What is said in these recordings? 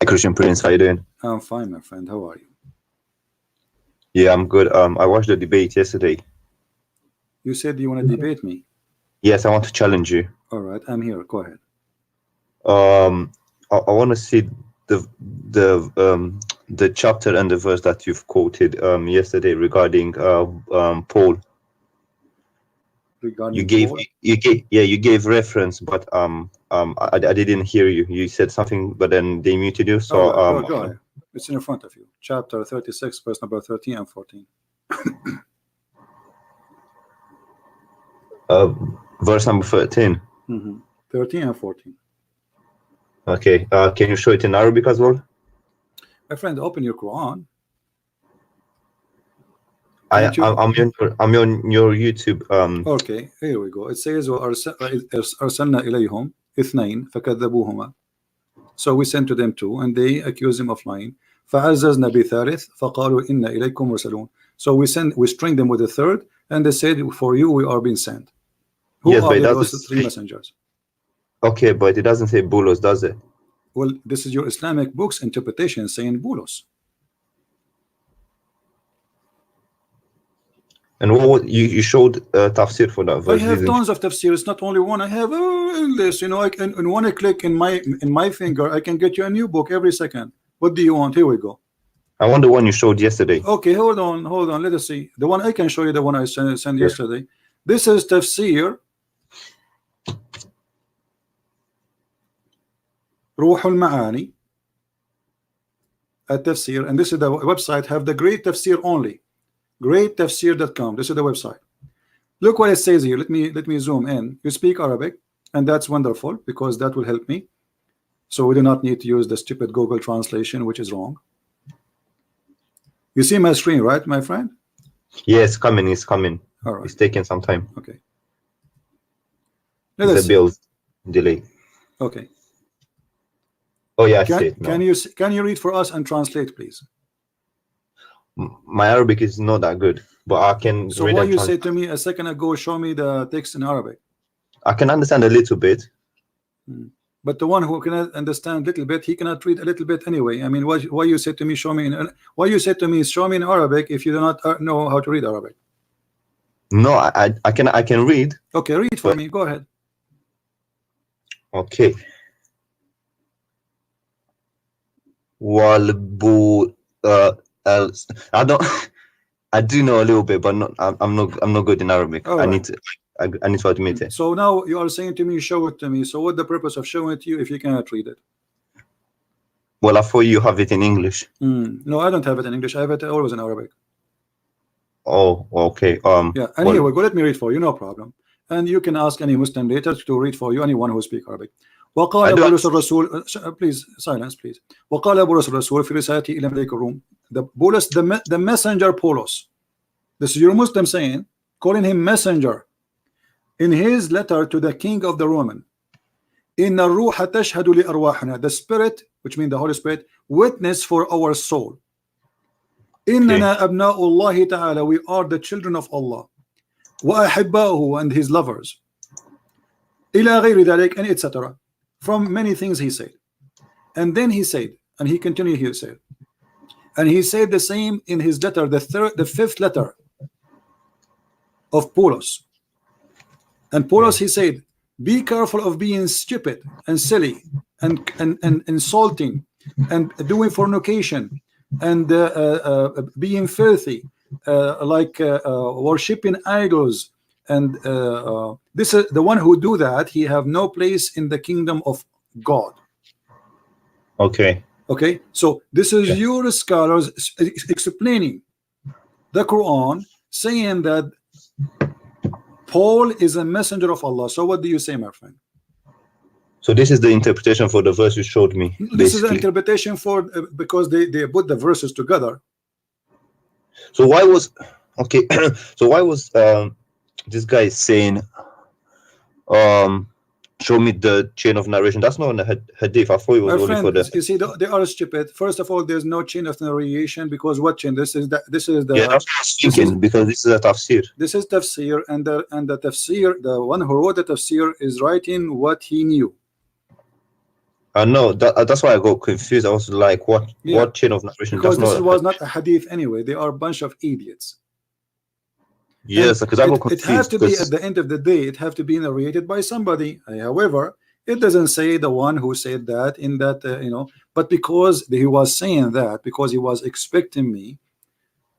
Christian Prince, how you doing? I'm fine, my friend. How are you? Yeah, I'm good. I watched the debate yesterday. You said you want to debate me. Yes, I want to challenge you. All right, I'm here. Go ahead. I want to see the chapter and the verse that you've quoted yesterday regarding Paul. Regarding You gave Paul? you gave reference, but I didn't hear you. You said something, but then they muted you. So right, go ahead. It's in front of you. Chapter 36, verse number 13 and 14. Verse number 13. 13 and 14. Okay. Can you show it in Arabic as well? My friend, open your Quran. I'm on your YouTube. Okay, here we go. It says أرسلنا إليهم اثنين فكذبوهما. So we sent to them two, and they accused him of lying. فعززنا بثالث فقالوا إنا إليكم مرسلون. So we string them with a third, and they said, for you we are being sent. Who are those three messengers? Okay, but it doesn't say bulos, does it? Well, this is your Islamic book's interpretation saying bulos. And what you showed tafsir for that verse? I have tons of tafsir. It's not only one. I have endless. You know, I can in one click in my finger, I can get you a new book every second. What do you want? Here we go. I want the one you showed yesterday. Okay, hold on. Let us see. The one I can show you, the one I sent yesterday. This is tafsir Ruh al-Ma'ani at tafsir, and this is the website. Have the great tafsir only. Greattafsir.com. This is the website. Look what it says here. Let me zoom in. You speak Arabic, and that's wonderful because that will help me. So we do not need to use the stupid Google translation, which is wrong. You see my screen, right, my friend? Yes, it's coming. It's coming. All right. It's taking some time. Okay. It's a build delay. Okay. Oh yeah, I see it now. Can you read for us and translate, please? My Arabic is not that good, but I can. So what you said to me a second ago, show me the text in Arabic. I can understand a little bit. But the one who cannot understand a little bit, he cannot read a little bit anyway. I mean, why you said to me, show me in Arabic if you do not know how to read Arabic? No, I can read. Okay, read for me. Go ahead. Okay. I do know a little bit, but I'm not good in Arabic. Right. I need to admit it. So now you are saying to me, show it to me. So what's the purpose of showing it to you if you cannot read it? Well, I thought you have it in English. No, I don't have it in English. I have it always in Arabic. Oh, okay. Yeah. And here we go. Let me read for you. No problem. And you can ask any Muslim later to read for you. Anyone who speaks Arabic. وقال بولس الرسول, please silence please. وقال بولس الرسول في رسالته إلى ملك الروم. The messenger Paulos. This is your Muslim saying, calling him messenger. In his letter to the king of the Roman, إن الروح تشهد لأرواحنا, the spirit, which means the Holy Spirit, witness for our soul. إننا أبناء الله تعالى, we are the children of Allah. وأحباؤه, and his lovers. إلى غير ذلك, and etc. From many things he said. And then he said, and he continued, he said, and he said the same in his letter, the fifth letter of Paulos. And Paulos, he said, be careful of being stupid and silly and insulting and doing fornication and being filthy, like worshipping idols. And this is the one who do that, he have no place in the kingdom of God. Okay. Okay, so this is your scholars explaining the Quran, saying that Paul is a messenger of Allah. So what do you say, my friend? So this is the interpretation for the verse you showed me. This is the interpretation for because they put the verses together. So why was this guy saying show me the chain of narration? That's not on the hadith. I thought it was only for the. You see, they are stupid. First of all, there's no chain of narration because what chain? This is the. Yeah, that's what I was thinking, because this is a tafsir. This is tafsir, and the tafsir, the one who wrote the tafsir is writing what he knew. I know that's why I got confused. I was like, what chain of narration? Because That's this not was not a hadith anyway. They are a bunch of idiots. yes, because I got It has confused. to be at the end of the day. It have to be narrated by somebody. However, it doesn't say the one who said that in that But because he was saying that, because he was expecting me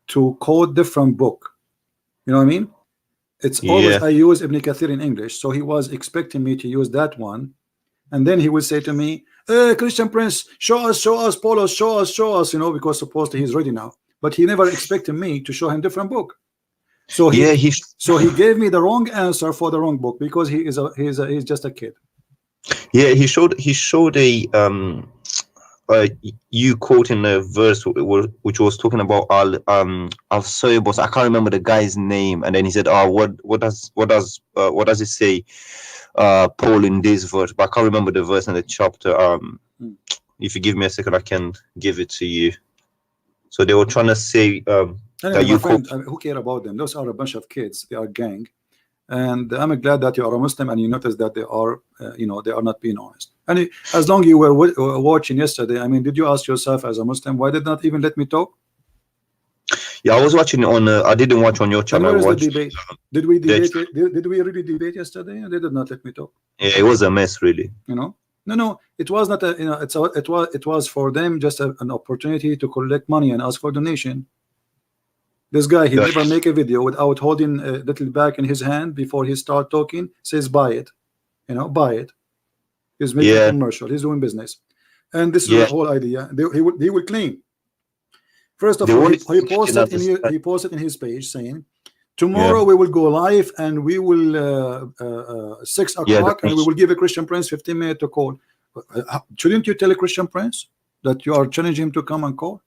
to quote different book. You know what I mean? It's always Yeah, I use Ibn Kathir in English, so he was expecting me to use that one, and then he would say to me, Christian Prince, show us, Paulos, show us, because supposedly he's ready now. But he never expected me to show him different book. So yeah, he gave me the wrong answer for the wrong book because he's just a kid. yeah, he showed you quoting a verse which was talking about al Soybos. I can't remember the guy's name, and then he said, "Oh, what does it say, Paul in this verse?" But I can't remember the verse and the chapter. If you give me a second, I can give it to you. So they were trying to say Anyway, that you my friend, who care about them? Those are a bunch of kids. They are gang, and I'm glad that you are a Muslim and you notice that they are, they are not being honest. And as long you were watching yesterday, I mean, did you ask yourself as a Muslim why did not even let me talk? Yeah, I was watching on. I didn't watch on your channel. And where I is the watched. debate? Did we debate? Did we really debate yesterday? They did not let me talk. Yeah, it was a mess, really. No, it was not a. It was for them just an opportunity to collect money and ask for donation. This guy, he never make a video without holding a little bag in his hand before he start talking. Says buy it, buy it. He's making a commercial. He's doing business, and this is the whole idea. He will claim. First of all, he posted in his page saying, tomorrow we will go live and we will 6 o'clock and we will give a Christian Prince 15 minutes to call. Shouldn't you tell a Christian Prince that you are challenging him to come and call?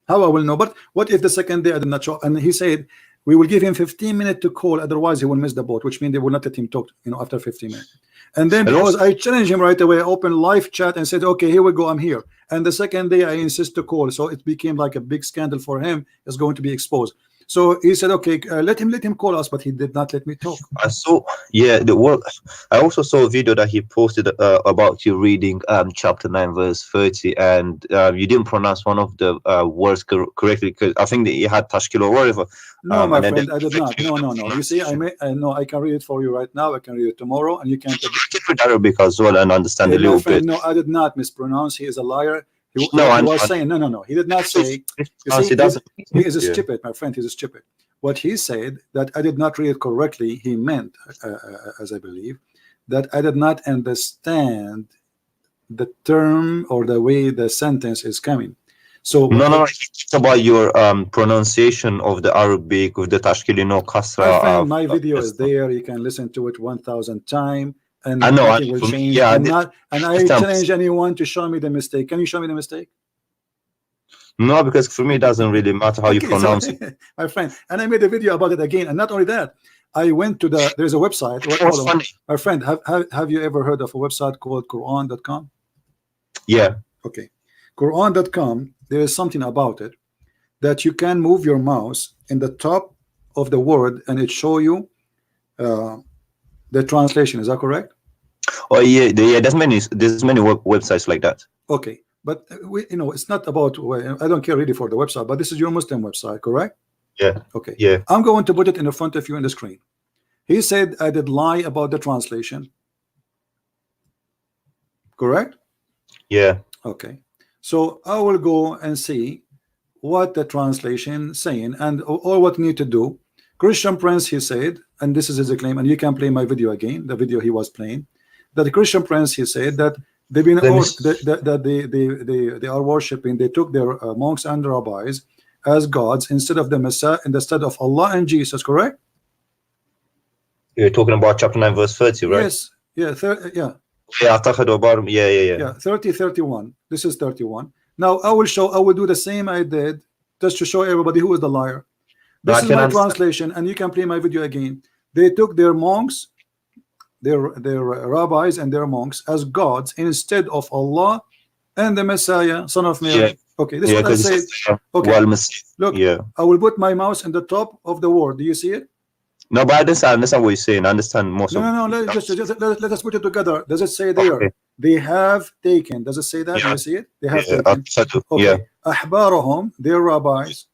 How I will know? But what if the second day I did not show? And he said we will give him 15 minutes to call, otherwise he will miss the boat, which means they will not let him talk after 15 minutes. And then because I challenged him right away, I opened live chat and said, okay, here we go, I'm here. And the second day I insist to call, so it became like a big scandal for him. It's going to be exposed. So he said, okay, let him call us, but he did not let me talk. I saw, I also saw a video that he posted about you reading chapter 9 verse 30, and you didn't pronounce one of the words correctly, because I think that you had tashkil or whatever. No, my friend, I did not. No. You see, I can read it for you right now. I can read it tomorrow, and you can read Arabic as well and understand a little bit. No, I did not mispronounce. He is a liar. He was saying no. He did not say. You see, he is stupid, my friend. He's a stupid. What he said that I did not read it correctly. He meant, as I believe, that I did not understand the term or the way the sentence is coming. So no, it's about your pronunciation of the Arabic with the tashkil, kasra. My video is there. You can listen to it 1,000 times. And I know nothing will change. I challenge anyone to show me the mistake. Can you show me the mistake? No, because for me it doesn't really matter how you pronounce it. My friend, and I made a video about it again. And not only that, I went to there's a website. My friend, have you ever heard of a website called Quran.com? Yeah. Okay. Quran.com, there is something about it that you can move your mouse in the top of the word and it show you the translation. Is that correct? Oh yeah. There's many websites like that. Okay, but it's not about. I don't care really for the website, but this is your Muslim website, correct? Yeah. Okay. Yeah. I'm going to put it in the front of you in the screen. He said I did lie about the translation. Correct? Yeah. Okay. So I will go and see what the translation saying and all what need to do. Christian Prince, he said, and this is his claim, and you can play my video again, the video he was playing, that the Christian Prince, he said that they've been they are worshiping, they took their monks and rabbis as gods instead of the Messiah, instead of Allah and Jesus, correct? You're talking about chapter 9 verse 30, right? Yes. Yeah. Yeah. Yeah. 30, 31. This is 31. Now I will do the same I did just to show everybody who is the liar. This is my translation, and you can play my video again. They took their monks, their rabbis and their monks as gods instead of Allah and the Messiah, son of Mary. Yeah. Okay, this is what I say. Okay, look, I will put my mouse in the top of the word. Do you see it? No, but I understand what you're saying. I understand most of. No. Let us put it together. Does it say there? Okay. They have taken. Does it say that? Do Yeah. you see it? They have Yeah. taken. Yeah. Okay. أحبارهم, their rabbis.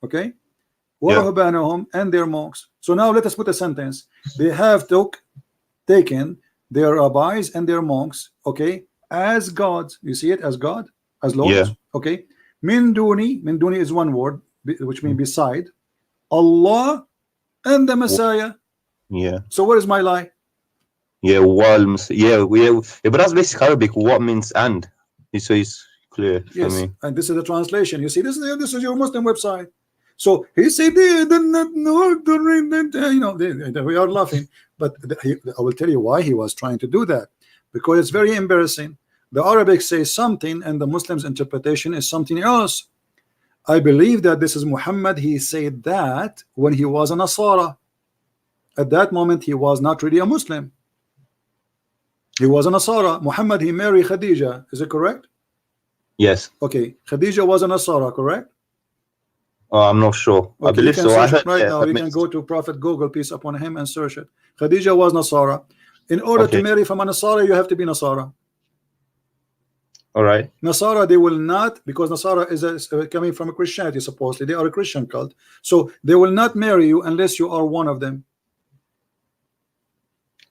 Okay. Yeah. وَرُهْبَانُهُم, and their monks. So now let us put a sentence. They have taken their rabbis and their monks, okay, as gods. You see it as God, as Yeah. lords, okay. Min duni is one word, which means beside Allah and the Messiah. Yeah. So where is my lie? Yeah. Walms. Yeah. Yeah. But that's basic Arabic. What means and? So it's clear for Yes, me. and this is the translation. You see, this is your Muslim website. So he said they did not know to read that. You know, we are laughing, but I will tell you why he was trying to do that, because it's very embarrassing. The Arabic says something, and the Muslims' interpretation is something else. I believe that this is Muhammad. He said that when he was a Nasara. At that moment, he was not really a Muslim. He was a Nasara. Muhammad, he married Khadija. Is it correct? Yes. Okay, Khadija was a Nasara, correct? I'm not sure. I Okay, you believe can so. I search it heard. right Yeah. now. That You can makes. go to Prophet Google, peace upon him, and search it. Khadija was Nasara. In order to Okay. marry from a Nasara, you have to be Nasara. All right. Nasara, they will not, because Nasara is coming from a Christianity, supposedly. They are a Christian cult. So they will not marry you unless you are one of them.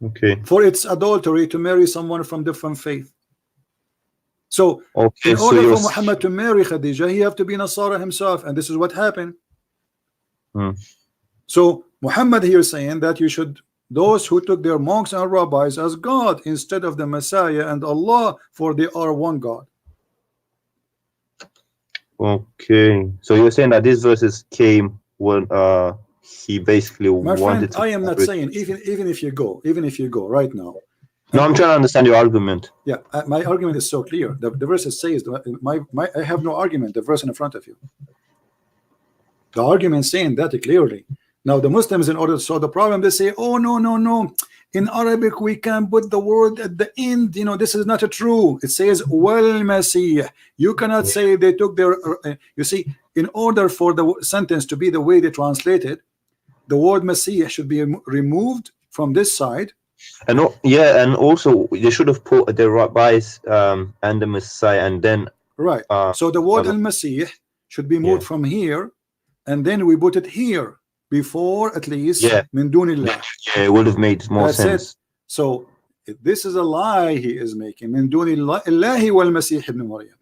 Okay. For it's adultery to marry someone from different faith. So Okay. in So order you're. for Muhammad to marry Khadija, he have to be Nasara himself, and this is what happened. So Muhammad here saying that you should, those who took their monks and rabbis as God instead of the Messiah and Allah, for they are one God. Okay. So you're saying that these verses came when he basically My friend, wanted to. I am not saying, even if you go right now. No, I'm trying to understand your argument. Yeah, my argument is so clear. The verse says, I have no argument. The verse in front of you. The argument saying that clearly. Now the Muslims, in order to solve the problem, they say, oh no. In Arabic we can put the word at the end. You know, this is not true. It says wal Masih. You cannot say they took their. You see, in order for the sentence to be the way they translate it, the word Masih should be removed from this side. And yeah, and also they should have put the rabbis and the Messiah, and then right. So the word al-Masih should be moved from here, and then we put it here before, at least min dunillah. Yeah, it would have made more sense. It. So this is a lie he is making. Min dunillahi wal Masih ibn Maryam.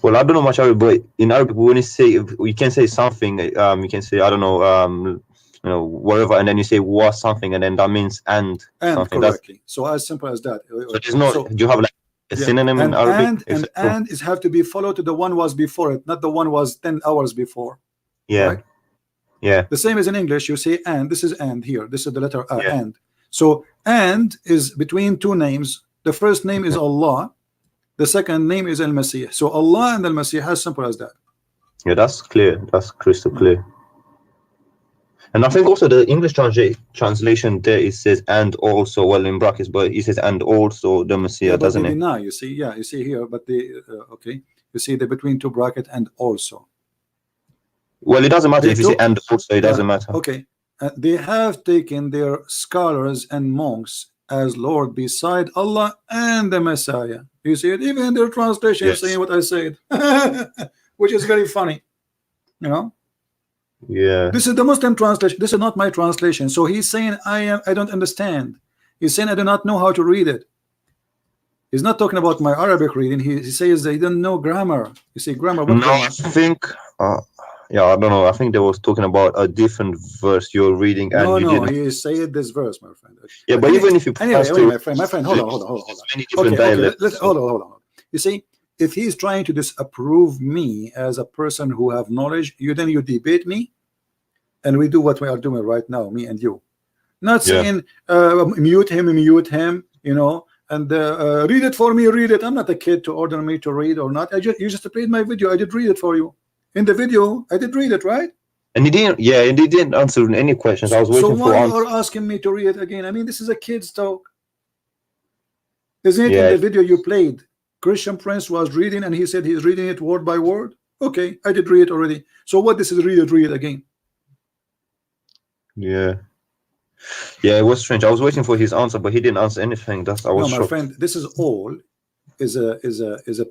Well, I don't know much Arabic, but in Arabic, when you say, you can say something, you can say, I don't know, you know, whatever, and then you say was something, and then that means and something. Correctly. So as simple as that. So there's no. Do you have like a synonym in Arabic? And it have to be followed to the one was before it, not the one was 10 hours before. Yeah. Right? Yeah. The same as in English. You say and. This is and here. This is the letter and. So and is between two names. The first name is Allah. The second name is Al-Masih. So Allah and Al-Masih, as simple as that. Yeah, that's clear. That's crystal clear. And I think also the English translation there, it says and also, well, in brackets, but it says and also the Messiah, doesn't it? Deny, you see, you see here, but okay, you see the between two bracket and also. Well, it doesn't matter if you say and also, it doesn't matter. Okay, they have taken their scholars and monks as Lord beside Allah and the Messiah. You see it, even in their translation saying what I said, which is very funny, you know. Yeah, this is the Muslim translation. This is not my translation. So he's saying I don't understand. He's saying I do not know how to read it. He's not talking about my Arabic reading. He says they don't know grammar. You see, grammar. What grammar? I think yeah, I don't know. I think they was talking about a different verse you're reading, and no, he said this verse, my friend. Yeah, but even if you anyway, my friend, hold on. Hold on. You see, if he's trying to disapprove me as a person who have knowledge, then you debate me, and we do what we are doing right now, me and you. Not saying mute him, you know, and read it for me, read it. I'm not a kid to order me to read or not. You just played my video. I did read it for you. In the video, I did read it, right? And he didn't. Yeah, and he didn't answer any questions. I was waiting for. So why you are asking me to read it again? I mean, this is a kid's talk. Isn't it in the video you played? Christian Prince was reading, and he said he's reading it word by word. Okay, I did read it already. So what this is read it again? Yeah. Yeah, it was strange. I was waiting for his answer, but he didn't answer anything. That's I No, was my shocked. friend, this is all a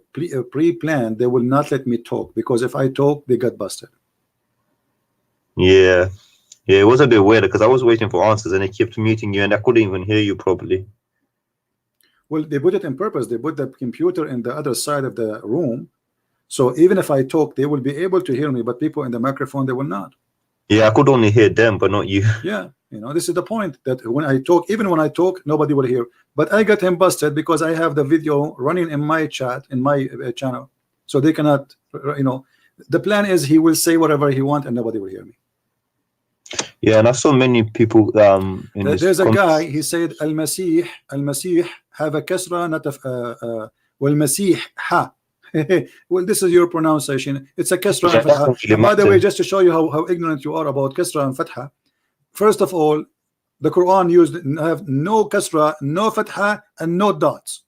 pre-planned. They will not let me talk because if I talk, they get busted. Yeah, yeah, it was a bit weird because I was waiting for answers and they kept muting you, and I couldn't even hear you properly. Well, they put it in purpose. They put the computer in the other side of the room, so even if I talk, they will be able to hear me, but people in the microphone, they will not. Yeah, I could only hear them, but not you. Yeah, you know, this is the point, that when I talk, even when I talk, nobody will hear. But I got him busted because I have the video running in my chat, in my channel, so they cannot, you know, the plan is he will say whatever he wants and nobody will hear me. Yeah, and I saw many people in this there's a guy, he said al-Masih have a kasra, not a wal-Masih ha. Well, this is your pronunciation. It's a kasra and fatha. And by the way, just to show you how ignorant you are about kasra and fatha, first of all, the Quran used have no kasra, no fatha, and no dots.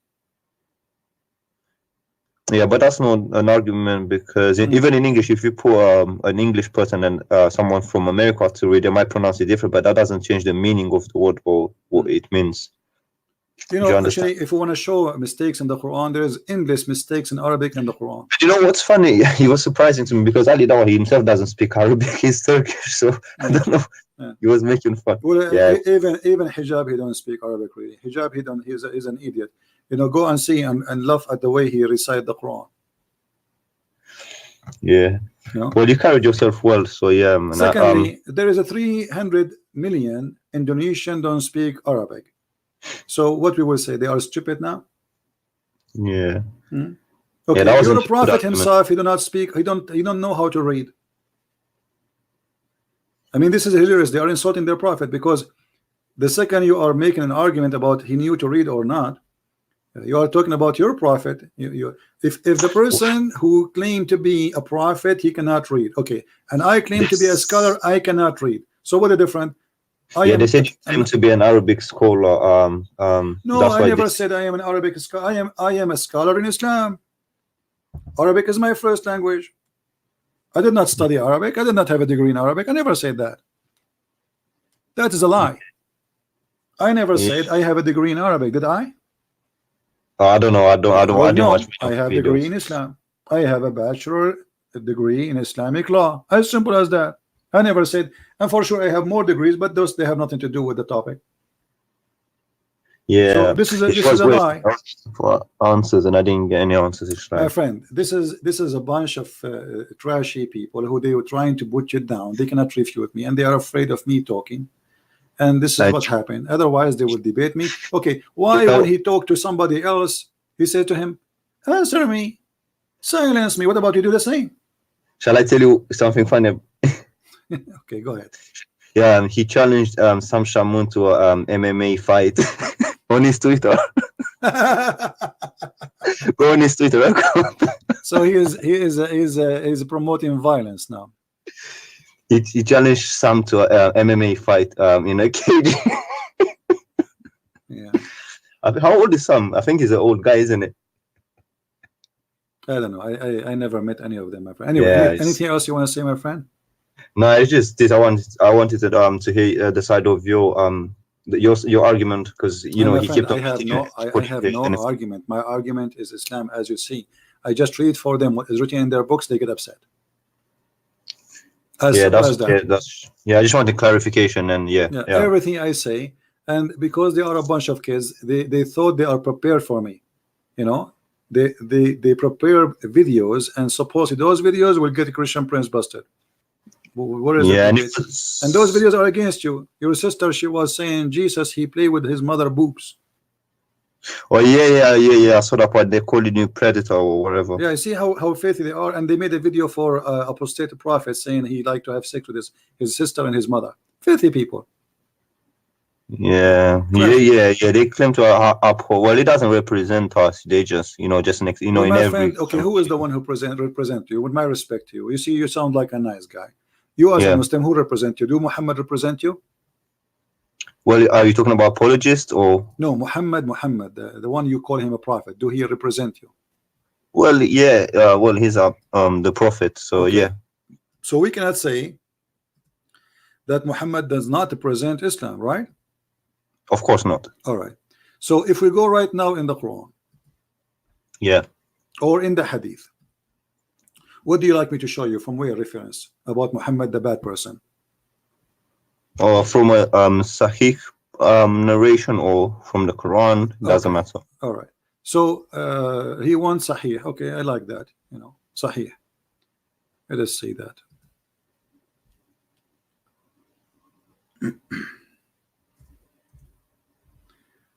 Yeah, but that's not an argument because even in English, if you put an English person and someone from America to read, they might pronounce it different, but that doesn't change the meaning of the word or what it means. You know, actually, if you want to show mistakes in the Quran, there is endless mistakes in Arabic and the Quran. You know what's funny? He was surprising to me because Ali Dawah, he himself doesn't speak Arabic. He's Turkish, so I don't know. Yeah. He was making fun. Well, even Hijab, he don't speak Arabic really. Hijab, he's an idiot. You know, go and see and laugh at the way he recite the Quran. Yeah. You know? Well, you carried yourself well, so yeah. Man. Secondly, there is a 300 million Indonesian don't speak Arabic. So what we will say, they are stupid now. Yeah. Okay, yeah, you're a prophet himself. He do not speak. He don't know how to read. I mean, this is hilarious. They are insulting their prophet because the second you are making an argument about he knew to read or not, you are talking about your prophet. If the person who claimed to be a prophet, he cannot read. Okay, and I claim to be a scholar, I cannot read. So what a difference. They said you claim to be an Arabic scholar. No, I never said I am an Arabic scholar. I am a scholar in Islam. Arabic is my first language. I did not study Arabic. I did not have a degree in Arabic. I never said that. That is a lie. I never said I have a degree in Arabic. Did I? I don't know. I don't watch. I have a degree in Islam. I have a bachelor degree in Islamic law. As simple as that. I never said, and for sure I have more degrees, but those they have nothing to do with the topic. Yeah, so this is a lie. For answers, and I didn't get any answers. My friend, this is a bunch of trashy people who they were trying to put you down. They cannot refute me, and they are afraid of me talking. And this is what happened. Otherwise, they will debate me. Okay, why when he talked to somebody else, he said to him, "Answer me, silence me." What about you do the same? Shall I tell you something funny? Okay, go ahead. Yeah, he challenged Sam Shamoun to a MMA fight on his Twitter. Go on his Twitter. So he is promoting violence now. He challenged Sam to a MMA fight in a cage. Yeah. How old is Sam? I think he's an old guy, isn't it? I don't know. I never met any of them, my friend. Anyway, anything else you want to say, my friend? No, it's just this. I wanted to hear the side of your argument, because you know he kept. I have no argument. My argument is Islam, as you see. I just read for them what is written in their books. They get upset. I just wanted clarification, and everything I say, and because they are a bunch of kids, they thought they are prepared for me. You know, they prepare videos, and supposedly those videos will get Christian Prince busted. What is it? And those videos are against you. Your sister, she was saying Jesus, he played with his mother boobs. Oh yeah. I saw that part. They're calling you predator or whatever. Yeah, see how filthy they are. And they made a video for apostate prophet saying he liked to have sex with his sister and his mother. Filthy people. Yeah. They claim to uphold. Well, it doesn't represent us. They just, just next, in every. Friend, okay, who is the one who represent you? With my respect to you, you see, you sound like a nice guy. You as a Muslim, who represent you? Do Muhammad represent you? Well, are you talking about apologists or? No, Muhammad, the one you call him a prophet. Do he represent you? Well, yeah. Well, he's the prophet. So okay. Yeah. So we cannot say that Muhammad does not present Islam, right? Of course not. All right. So if we go right now in the Quran, Yeah. or in the Hadith, what do you like me to show you from where reference about Muhammad the bad person? Or from a Sahih narration, or from the Quran, doesn't matter. All right. So he wants Sahih. Okay, I like that. You know, Sahih. Let us see that.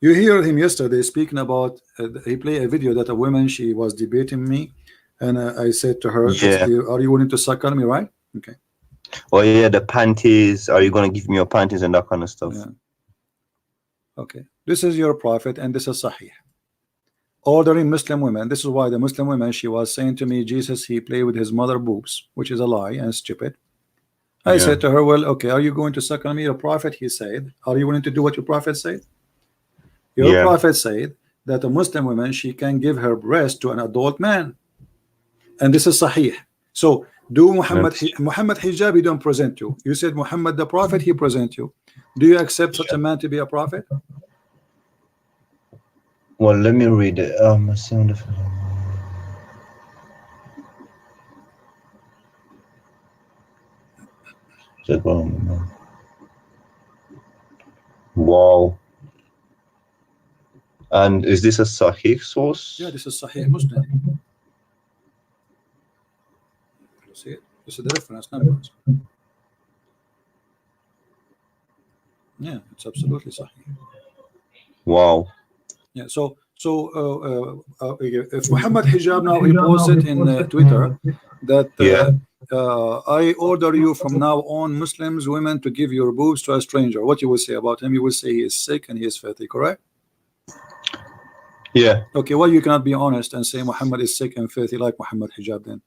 You hear him yesterday speaking about he played a video that a woman, she was debating me, and I said to her, Yeah. are you willing to suckle me, right? Okay. Oh yeah, the panties. Are you gonna give me your panties and that kind of stuff? Yeah. Okay. This is your prophet, and this is Sahih. Ordering Muslim women. This is why the Muslim women, she was saying to me, Jesus, he played with his mother boobs, which is a lie and stupid. I said to her, well, okay, are you going to suckle me, your prophet? He said, are you willing to do what your prophet said? Your prophet said that a Muslim woman, she can give her breast to an adult man, and this is Sahih. So do Muhammad Hijab, he don't present you. You said Muhammad the prophet, he present you. Do you accept such a man to be a prophet? Well, let me read it. Wow. And is this a Sahih source? Yeah, this is Sahih Muslim. You see it? This is the reference numbers. Yeah, it's absolutely Sahih. Wow. Yeah, so if Muhammad Hijab now he posted in Twitter that I order you from now on, Muslims, women, to give your boobs to a stranger. What you will say about him? You will say he is sick and he is filthy, correct? Yeah. Okay, well, you cannot be honest and say Muhammad is sick and filthy like Muhammad Hijab then.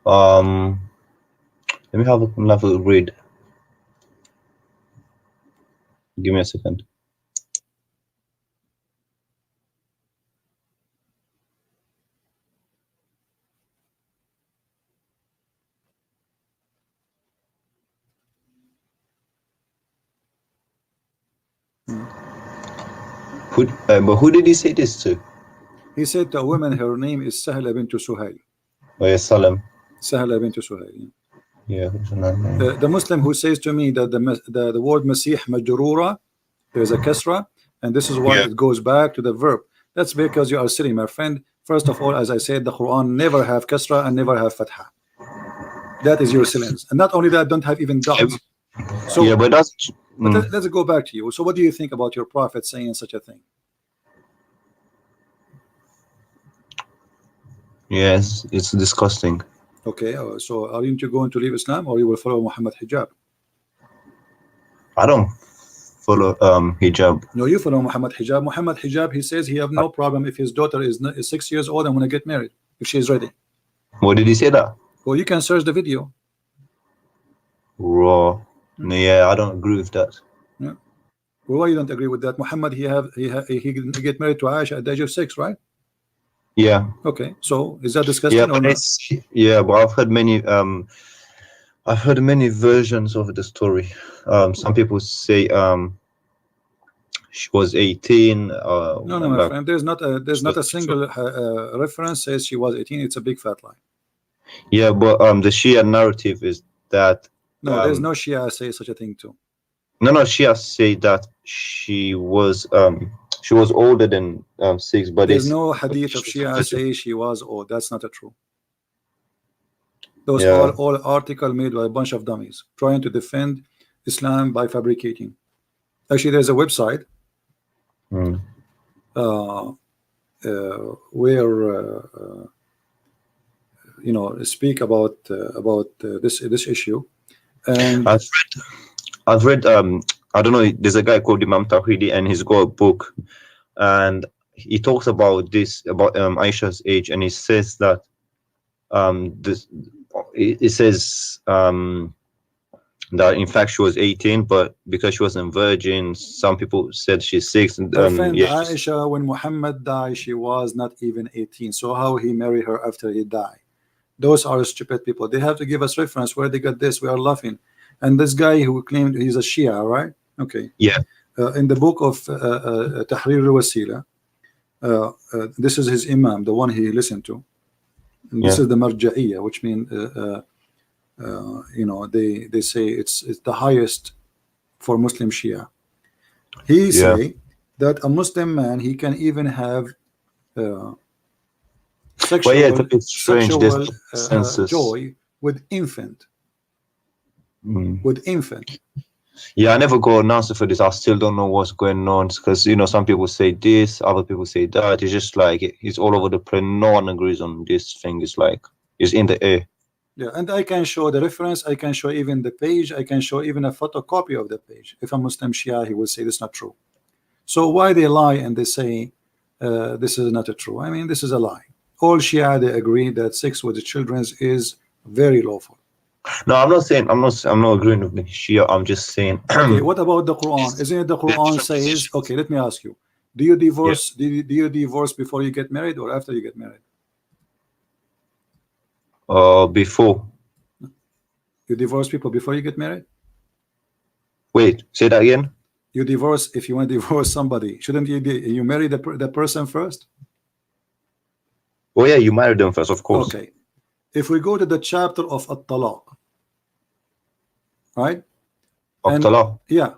Let me have another read. Give me a second. But who did he say this to? He said to a woman, her name is Sahla bint Suhail. Oh, yes, Salam. Sahla bint Suhail. Yeah. The Muslim who says to me that the word Masih majrura, there is a kasra, and this is why it goes back to the verb. That's because you are silly, my friend. First of all, as I said, the Quran never have kasra and never have fatha. That is your silence. And not only that, don't have even dots. So yeah, but that's. But let's go back to you. So what do you think about your prophet saying such a thing? Yes, it's disgusting. Okay, so are you going to leave Islam, or you will follow Muhammad Hijab? I don't follow hijab. No, you follow Muhammad Hijab. Muhammad Hijab, he says he have no problem if his daughter is 6 years old and want to get married, if she is ready. What did he say that? Well, you can search the video. Raw. Yeah, I don't agree with that. Yeah. Well, why you don't agree with that? Muhammad, he get married to Aisha at the age of 6, right? Yeah. Okay, so is that disgusting? Yeah, or but not? but I've heard many versions of the story. Some people say she was 18. No, my friend. There's not a single reference says she was 18. It's a big fat lie. Yeah, but the Shia narrative is that. No, there's no Shia say such a thing too. No, Shia say that she was older than 6, but there's no hadith of Shia say she was old. That's not true. Those all article made by a bunch of dummies trying to defend Islam by fabricating. Actually, there's a website where speak about this issue. And I've read I don't know, there's a guy called Imam Tawhidi, and he's got a book, and he talks about this, about Aisha's age, and he says that it says that in fact she was 18, but because she wasn't virgin, some people said she's 6. And Aisha, when Muhammad died, she was not even 18. So how he married her after he died? Those are stupid people. They have to give us reference where they got this. We are laughing. And this guy who claimed he's a Shia, right? Okay. Yeah. In the book of Tahrir al-Wasila, this is his Imam, the one he listened to. And this is the Marja'iyya, which means you know, they say it's the highest for Muslim Shia. He say that a Muslim man, he can even have sexual, it's a bit strange, sexual joy with infant. With infant. Yeah, I never got an answer for this. I still don't know what's going on, because you know, some people say this, other people say that. It's just like it's all over the place. No one agrees on this thing. It's like it's in the air. Yeah, and I can show the reference. I can show even the page. I can show even a photocopy of the page. If a Muslim Shia, he will say this is not true. So why they lie and they say this is not true? I mean, this is a lie. All Shia, they agree that sex with the children is very lawful. No, I'm not saying I'm not agreeing with the Shia. I'm just saying. Okay, what about the Quran? Isn't it the Quran says? Okay, let me ask you: do you divorce? Do you divorce before you get married or after you get married? Before. You divorce people before you get married? Wait, say that again. You divorce, if you want to divorce somebody, shouldn't you marry the person first? Oh yeah, you marry them first, of course. Okay. If we go to the chapter of At-Talaq, right? Talaq. Yeah.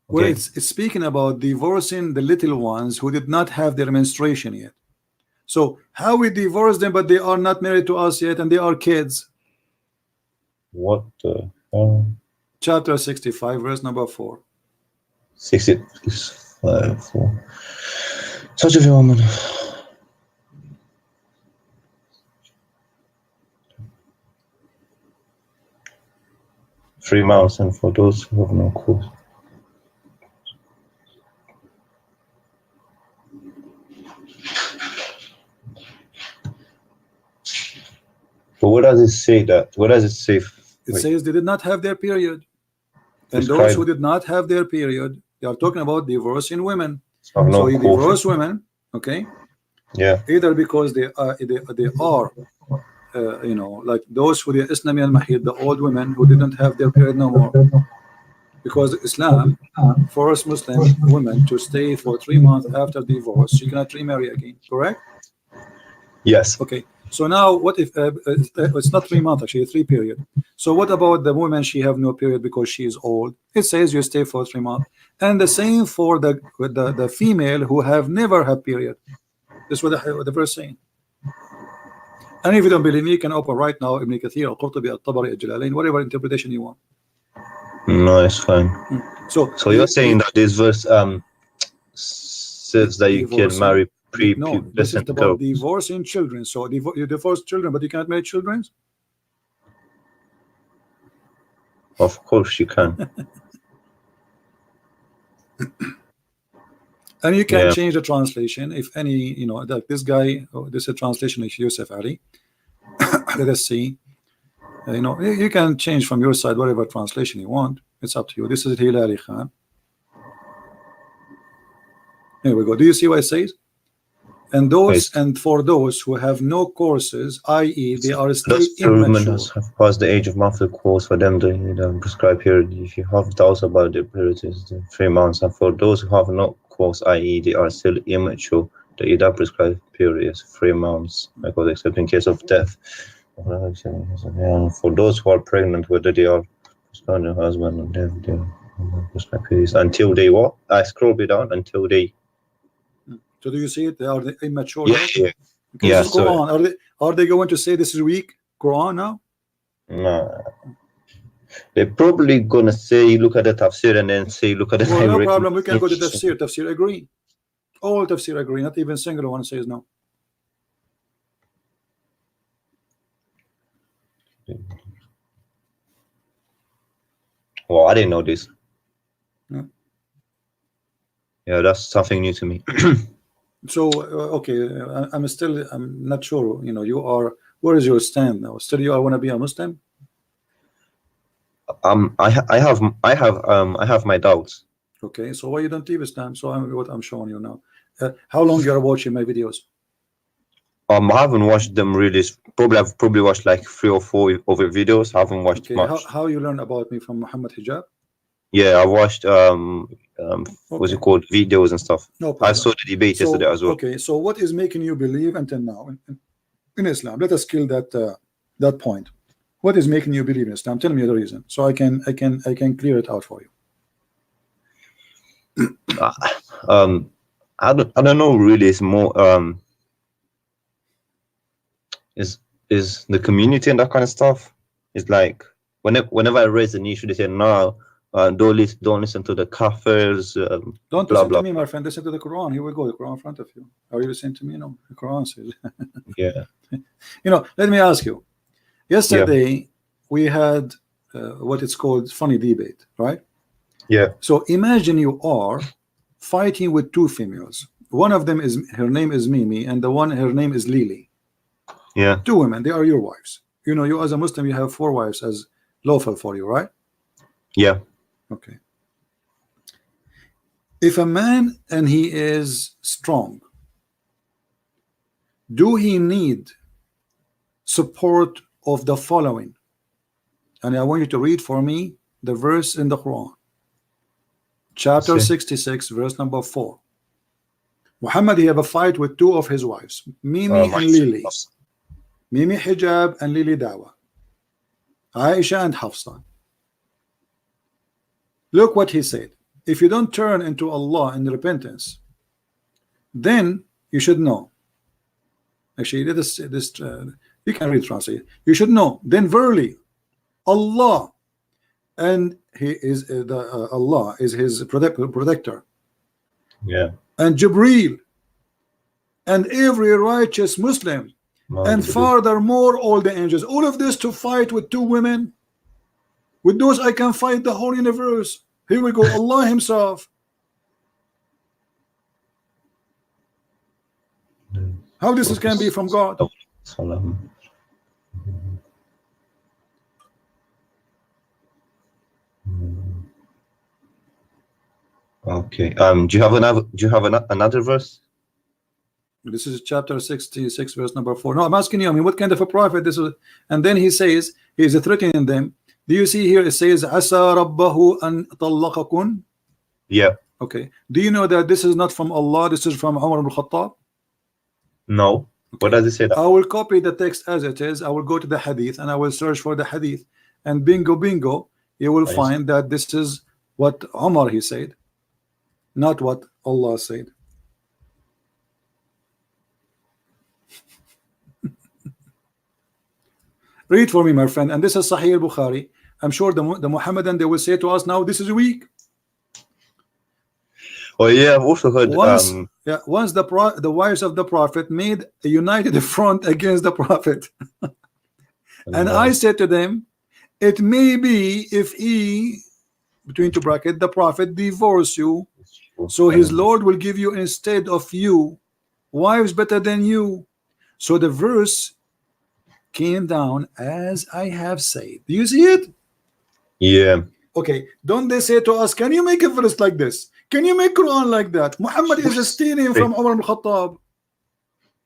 Where it's speaking about divorcing the little ones who did not have their menstruation yet. So how we divorce them, but they are not married to us yet, and they are kids? What the chapter 65, verse number 4. 65, 4. Such a woman. $3 and for those who have no cause. But what does it say that? What does it say? It says they did not have their period. And those who did not have their period, they are talking about divorcing women. So you divorce women, okay? Yeah. Either because they are you know, like those who the Islami al-Mahid, the old women who didn't have their period no more. Because Islam forced Muslim women to stay for 3 months after divorce. She cannot remarry again, correct? Yes. Okay. So now what if it's not 3 months, actually 3 period. So what about the woman, she have no period because she is old? It says you stay for 3 months. And the same for the female who have never had period. This is what the verse saying. And if you don't believe me, you can open right now Ibn Kathir, Al-Qurtubi, Al-Tabari, Al-Jalalain, whatever interpretation you want. No, it's fine. So you're saying that this verse says that you can marry no, this is about divorcing children. So you divorce children, but you cannot marry children? Of course you can. And you can change the translation if any, you know, that this guy, this is a translation of Yusuf Ali. Let us see. You know, you can change from your side whatever translation you want. It's up to you. This is Hilali Khan. Here we go. Do you see what it says? And those and for those who have no courses, i.e., they are still immature. Have passed the age of monthly course for them the prescribed period. If you have doubts about the period, is 3 months. And for those who have no course, i.e., they are still immature, the IDA prescribed period is 3 months, because except in case of death. And for those who are pregnant, whether they are prescribed their husband and death, they are prescribed periods until they what? I scroll it down until they. So do you see it? They are immature. Yeah, yeah. Okay, yeah, so Quran. Are they going to say this is weak Quran now? No. They're probably gonna say look at the tafsir and then say look at the. Well, no problem. We can go to tafsir. Tafsir agree. All tafsir agree. Not even single one says no. Well, I didn't know this. Yeah, yeah, that's something new to me. So okay, I'm not sure. You know, you are. Where is your stand now? Still, you want to be a Muslim? I have my doubts. Okay, so why you don't leave Islam? So what I'm showing you now. How long you are watching my videos? I haven't watched them really. I've probably watched like 3 or 4 other videos. I haven't watched Okay, much. how you learn about me from Muhammad Hijab? Yeah, I watched what's it called, videos and stuff. No I problem. saw the debate yesterday So as well. okay, so what is making you believe until now in Islam? Let us kill that point. What is making you believe in Islam? Tell me the reason, so I can clear it out for you. I don't know really. It's more is the community and that kind of stuff. It's like whenever I raise an issue, they say no, don't listen to the kafirs. Don't blah listen blah. to me, my friend. Listen to the Quran. Here we go. The Quran in front of you. Are you listening to me? No, the Quran says. Yeah. You know, let me ask you. Yesterday we had what it's called funny debate, right? Yeah. So imagine you are fighting with two females. One of them is, her name is Mimi, and her name is Lily. Yeah. Two women. They are your wives. You know, you as a Muslim, you have 4 wives as lawful for you, right? Yeah. Okay. If a man and he is strong, do he need support of the following? And I want you to read for me the verse in the Quran, chapter 66, verse number 4. Muhammad, he have a fight with 2 of his wives, Mimi and Lily. Mimi Hijab and Lily Dawah, Aisha and Hafsa. Look what he said. If you don't turn into Allah in repentance, then you should know. Actually, you can read translate. You should know. Then verily, Allah, and He is Allah is His protector. Yeah. And Jibreel, and every righteous Muslim, and furthermore all the angels. All of this to fight with 2 women. With those I can fight the whole universe. Here we go. Allah himself. How this can be from God? Okay. Do you have another verse? This is chapter 66, verse number 4. No, I'm asking you, I mean, what kind of a prophet this is? And then he says, he is threatening them. Do you see here it says, Asa Rabbahu an tallaqakun? Yeah. Okay. Do you know that this is not from Allah, this is from Umar ibn Khattab? No. Okay. What does it say that? I will copy the text as it is. I will go to the hadith and I will search for the hadith. And bingo, you will find that this is what Umar he said, not what Allah said. Read for me, my friend. And this is Sahih al-Bukhari. I'm sure the Muhammadan, they will say to us now, this is weak. Oh yeah, I've also heard once the wives of the Prophet made a united front against the Prophet. And I said to them, it may be if he, between 2 brackets, the Prophet divorce you, so his Lord will give you instead of you wives better than you. So the verse came down as I have said. Do you see it? Yeah. Okay. Don't they say to us, can you make a verse like this? Can you make Quran like that? Muhammad is stealing from Umar ibn Khattab.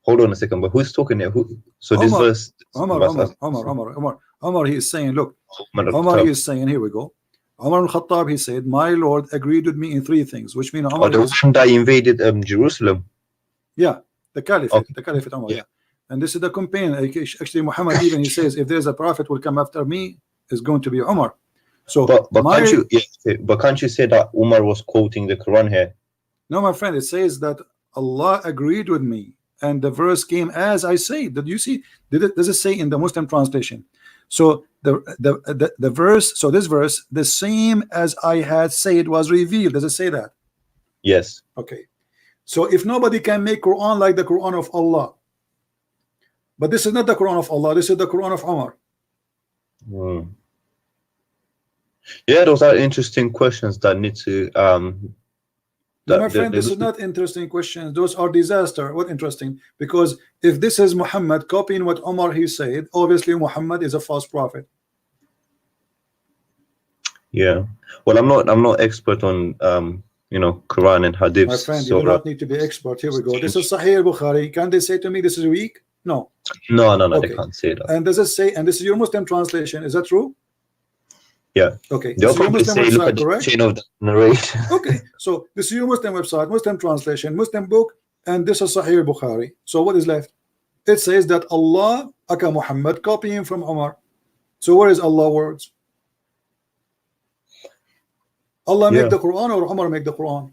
Hold on a second, but who's talking here? So this verse, Umar, he is saying, look, Umar, he is saying, here we go. Umar ibn Khattab, he said, my Lord agreed with me in 3 things, which mean Umar the one that invaded Jerusalem. Yeah, the Caliphate, the Caliphate Umar, yeah. And this is the companion. Actually, Muhammad even he says, if there's a prophet will come after me, it's going to be Umar. So, but can't you say that Umar was quoting the Quran here? No, my friend, it says that Allah agreed with me, and the verse came as I say. Did you see? Does it say in the Muslim translation? So the verse, so this verse, the same as I had said was revealed. Does it say that? Yes. Okay. So if nobody can make Quran like the Quran of Allah, but this is not the Quran of Allah, this is the Quran of Umar. Yeah, those are interesting questions that need to my friend, this is not interesting questions. Those are disaster. What interesting? Because if this is Muhammad copying what Umar he said, obviously Muhammad is a false prophet. Yeah. Well, I'm not expert on Quran and Hadith. My friend, you do not need to be expert. Here we go. This is Sahih al-Bukhari. Can they say to me this is weak? No. No, they Okay. can't say that. And does it say, and this is your Muslim translation, is that true? Yeah. Okay. They'll This is your probably Muslim say, look website, at the correct? chain of the narration. Okay. So this is your Muslim website, Muslim translation, Muslim book, and this is Sahih Bukhari. So what is left? It says that Allah aka Muhammad copying from Umar. So where is Allah words? Allah make the Quran or Umar make the Quran?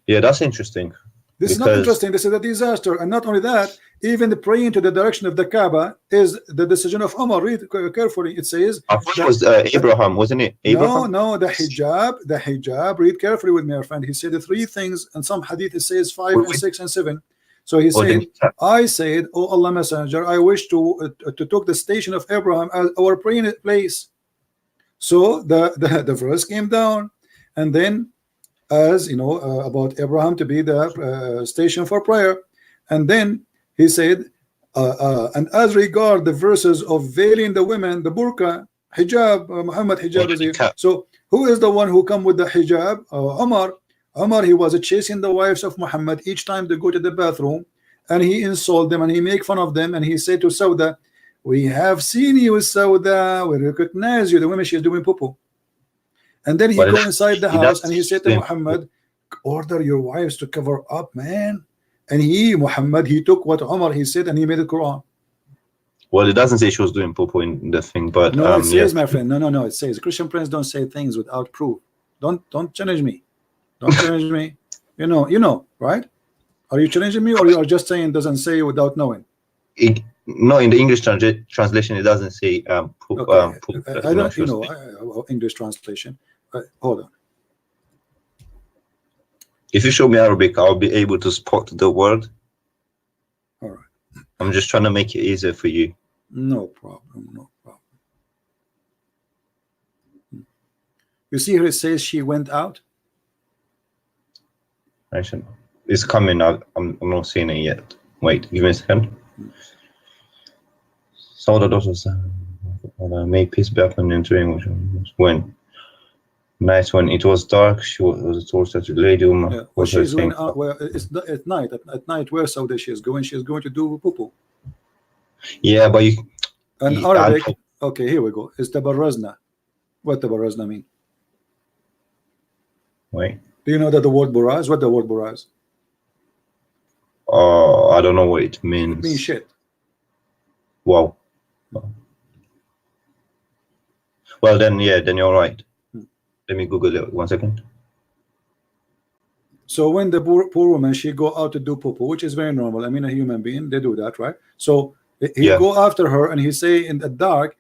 Yeah, that's interesting. This is not interesting. This is a disaster. And not only that, even the praying to the direction of the Kaaba is the decision of Umar. Read carefully. It says I thought it was Abraham, wasn't it? Abraham? No, the hijab. Read carefully with me, my friend. He said the three things, and some hadith it says 5 and 6 and 7. So he said, I said, oh Allah Messenger, I wish to took the station of Abraham as our praying place. So the verse came down, and then, as you know, about Abraham to be the station for prayer, and then he said, and as regard the verses of veiling the women, the burqa, hijab, Muhammad Hijab is here. So who is the one who come with the hijab? Umar, he was chasing the wives of Muhammad each time they go to the bathroom, and he insult them and he make fun of them, and he said to Sauda, we have seen you, Sauda, we recognize you. The woman, she is doing poo-poo. And then he go inside the house and he said to Muhammad, order your wives to cover up, man. And Muhammad, he took what Umar he said and he made the Quran. Well, it doesn't say she was doing poo-poo in the thing, but no, it says, my friend, no, it says Christian friends don't say things without proof. Don't challenge me. Don't challenge me. You know, right? Are you challenging me, or you are just saying it doesn't say without knowing? No, in the English translation, it doesn't say poop. Okay. I don't, English translation. Hold on. If you show me Arabic, I'll be able to spot the word. All right. I'm just trying to make it easier for you. No problem. You see here it says she went out. It's coming out. I'm not seeing it yet. Wait, give me a second. Some of the daughters may peace be upon entering, which was when night, when it was dark, she was told that the lady woman was she's going out. Well, it's at night. At night, where Sauda she is going? She is going to do poo-poo. Yeah, but Arabic. Okay, here we go. It's tabarrazna. What tabarrazna mean? Wait. Do you know that the word buraz? What the word buraz? I don't know what it means. It means shit. Wow. Well, then you're right. Let me Google it 1 second. So when the poor woman, she go out to do poo-poo, which is very normal. I mean, a human being, they do that, right? So he go after her and he say in the dark,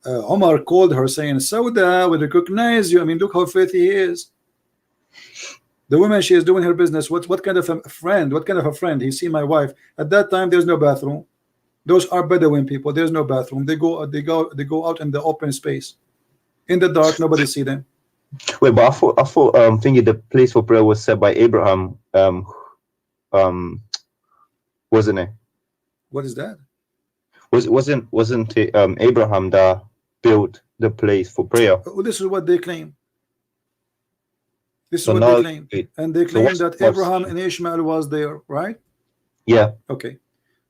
Omar called her saying, Sauda, we recognize you. I mean, look how faithful he is. The woman, she is doing her business. What kind of a friend? What kind of a friend? He see my wife. At that time, there's no bathroom. Those are Bedouin people. There's no bathroom. They go out in the open space. In the dark, nobody see them. Wait, but I thought thinking the place for prayer was set by Abraham. Wasn't it? What is that? Wasn't it Abraham that built the place for prayer? Well, this is what they claim. This is what they claim. And they claim that Abraham and Ishmael was there, right? Yeah. Okay.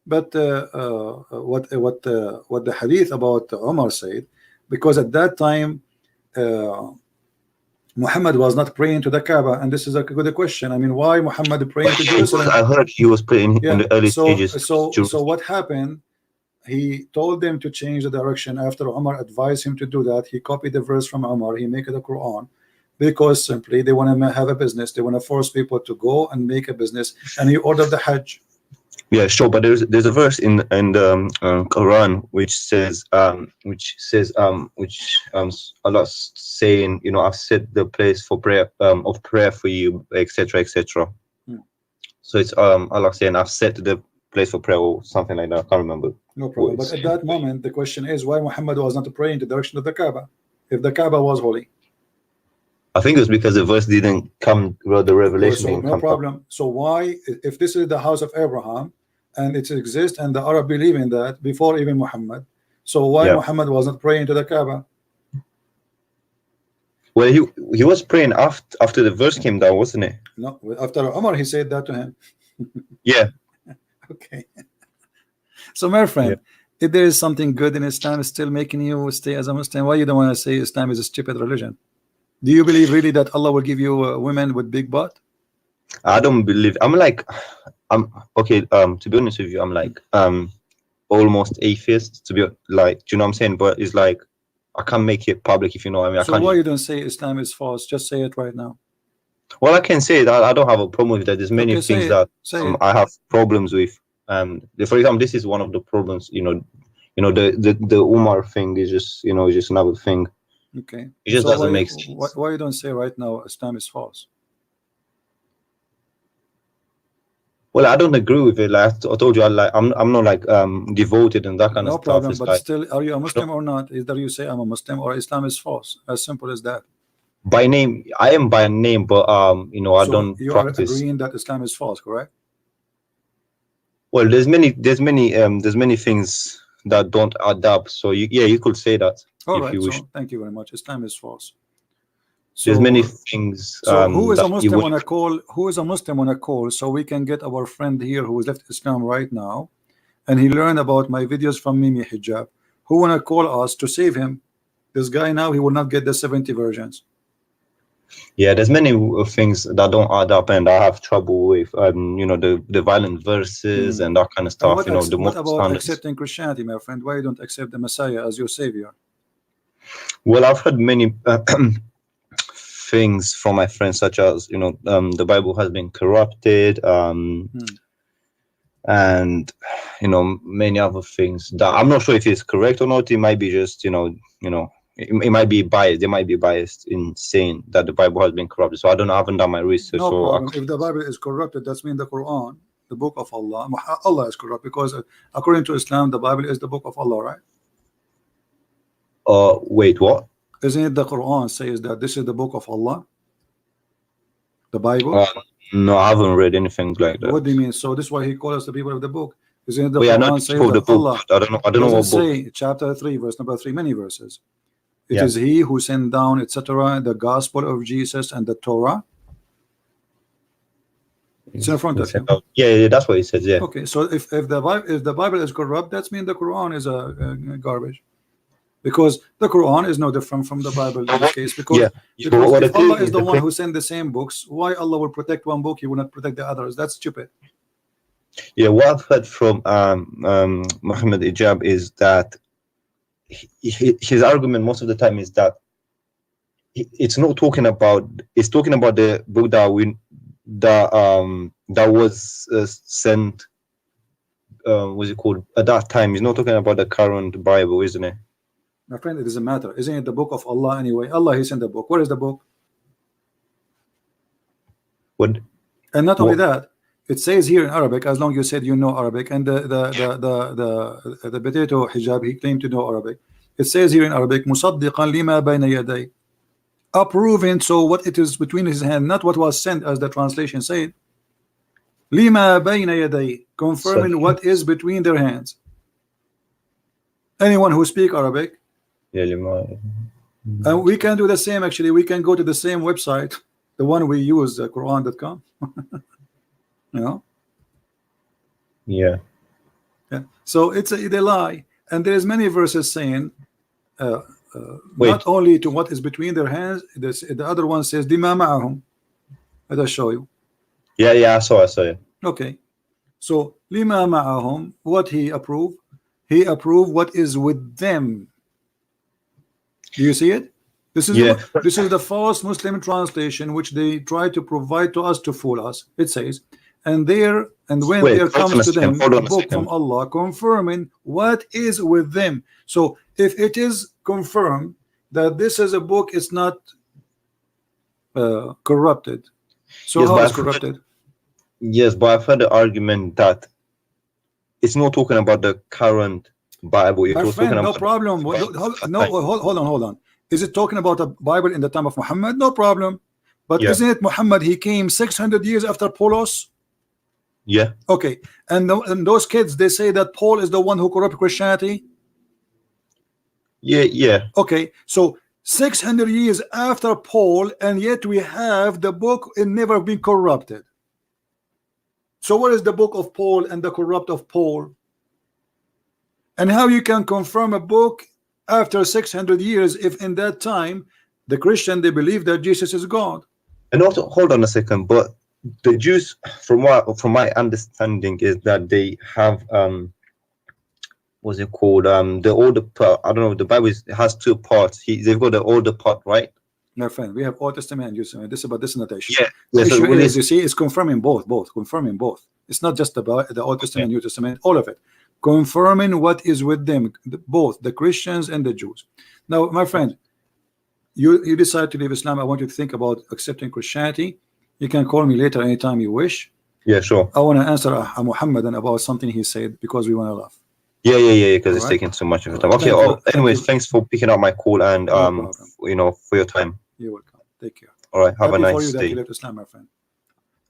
But what the hadith about Umar said, because at that time Muhammad was not praying to the Kaaba, and this is a good question. I mean, why Muhammad praying to Jerusalem? I heard he was praying in the early stages. So what happened? He told them to change the direction. After Umar advised him to do that, he copied the verse from Umar. He make it a Quran, because simply they want to have a business. They want to force people to go and make a business, and he ordered the Hajj. Yeah, sure, but there's a verse in the Quran which says Allah saying, I've set the place for prayer of prayer for you, etc. So it's Allah saying, I've set the place for prayer or something like that. I can't remember. No problem. But at that moment, the question is why Muhammad was not praying in the direction of the Kaaba if the Kaaba was holy. I think it was because the verse didn't come, well, the revelation didn't come. No problem. So why, if this is the house of Abraham and it exists and the Arab believe in that before even Muhammad, so why Muhammad was not praying to the Kaaba? Well, he was praying after the verse came down, wasn't it? No, after Umar he said that to him. Yeah. Okay. So my friend, if there is something good in Islam still making you stay as a Muslim, why you don't want to say Islam is a stupid religion? Do you believe really that Allah will give you women with big butt? I don't believe. I'm okay. To be honest with you, I'm like almost atheist. To be like, do you know what I'm saying? But it's like I can't make it public, if you know what I mean. So why you don't say Islam is false? Just say it right now. Well, I can say that I don't have a problem with that. There's many things that I have problems with. For example, this is one of the problems. The Umar thing is just just another thing. Okay. It just doesn't make sense. Why you don't say right now Islam is false? Well, I don't agree with it. Like I told you, I'm not like devoted and that kind of stuff. No problem. But still, are you a Muslim or not? Either you say I'm a Muslim or Islam is false. As simple as that. By name, I am by name, but I don't you practice. You are agreeing that Islam is false, correct? Well, there's many things that don't add up. So you could say that. All right. So thank you very much. Islam is false. So, there's many things. So who is a Muslim on a call? Who is a Muslim on a call? So we can get our friend here who has left Islam right now, and he learned about my videos from Mimi Hijab. Who wanna call us to save him? This guy now he will not get the 70 versions. Yeah, there's many things that don't add up, and I have trouble with the violent verses and that kind of stuff. What about accepting Christianity, my friend? Why you don't accept the Messiah as your savior? Well, I've heard many things from my friends, such as the Bible has been corrupted, and many other things that I'm not sure if it's correct or not. It might be just it might be biased. They might be biased in saying that the Bible has been corrupted. So I don't know. I haven't done my research. No problem. If the Bible is corrupted, that's mean the Quran, the book of Allah. Allah is corrupt because according to Islam, the Bible is the book of Allah, right? Wait, what? Isn't it the Quran says that this is the book of Allah? The Bible? No, I haven't read anything like that. What do you mean? So this is why he calls us the people of the book. Isn't it the Quran says that Allah? I don't know what book. Chapter 3, verse number 3, many verses. It is he who sent down, etc., the gospel of Jesus and the Torah. It's in front of you. Yeah, that's what he says. Yeah. Okay, so if the Bible is corrupt, that means the Quran is a garbage, because the Quran is no different from the Bible in this case. Because if Allah is the one who sent the same books, why Allah will protect one book? He will not protect the others. That's stupid. Yeah, what I've heard from Muhammad Hijab is that his argument most of the time is that it's not talking about. It's talking about the book that was sent. What's it called at that time? He's not talking about the current Bible, isn't it? My friend, it doesn't matter. Isn't it the book of Allah anyway? Allah, he sent the book. Where is the book? What? And not only that, it says here in Arabic, as long as you said you know Arabic, and the potato hijab, he claimed to know Arabic. It says here in Arabic, musaddiqan lima bayna yaday, approving so what it is between his hand, not what was sent as the translation said. Lima bayna yaday, confirming what is between their hands. Anyone who speak Arabic, and we can do the same. Actually, we can go to the same website, the one we use, Quran.com. Yeah. So it's they lie, and there's many verses saying not only to what is between their hands. The other one says lima ma'ahum. Let us show you. Yeah, I saw it. Okay, so lima ma'ahum, what he approved? He approved what is with them. Do you see it? This is the false Muslim translation which they try to provide to us to fool us. It says, and when there comes to them a book from Allah confirming what is with them. So if it is confirmed that this is a book, it's not corrupted. So how is corrupted? Yes, but I've heard the argument that it's not talking about the current Bible. My friend, no problem. Hold on. Is it talking about a Bible in the time of Muhammad? No problem. But isn't it Muhammad? He came 600 years after Paulos. Yeah. Okay. And those kids, they say that Paul is the one who corrupted Christianity. Yeah. Okay. So 600 years after Paul, and yet we have the book and never been corrupted. So what is the book of Paul and the corrupt of Paul? And how you can confirm a book after 600 years if in that time the Christian, they believe that Jesus is God? And also, hold on a second, but the Jews, from my understanding, is that they have what's it called? The older part. I don't know. The Bible has two parts. They've got the older part, right? My friend, we have Old Testament and New Testament. This is about this notation. Yeah. The So issue is, you see, it's confirming both, confirming both. It's not just about the Old Testament, New Testament, all of it. Confirming what is with them, both the Christians and the Jews. Now, my friend, you decide to leave Islam. I want you to think about accepting Christianity. You can call me later anytime you wish. Yeah, sure. I want to answer a Muhammadan about something he said because we want to laugh. Yeah, because it's taking so much of your time. Okay. Anyways, thanks for picking up my call and you know, for your time. You're welcome. Take care. All right. Have a nice for you day. that you left Islam, my friend,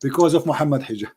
because of Muhammad Hijab.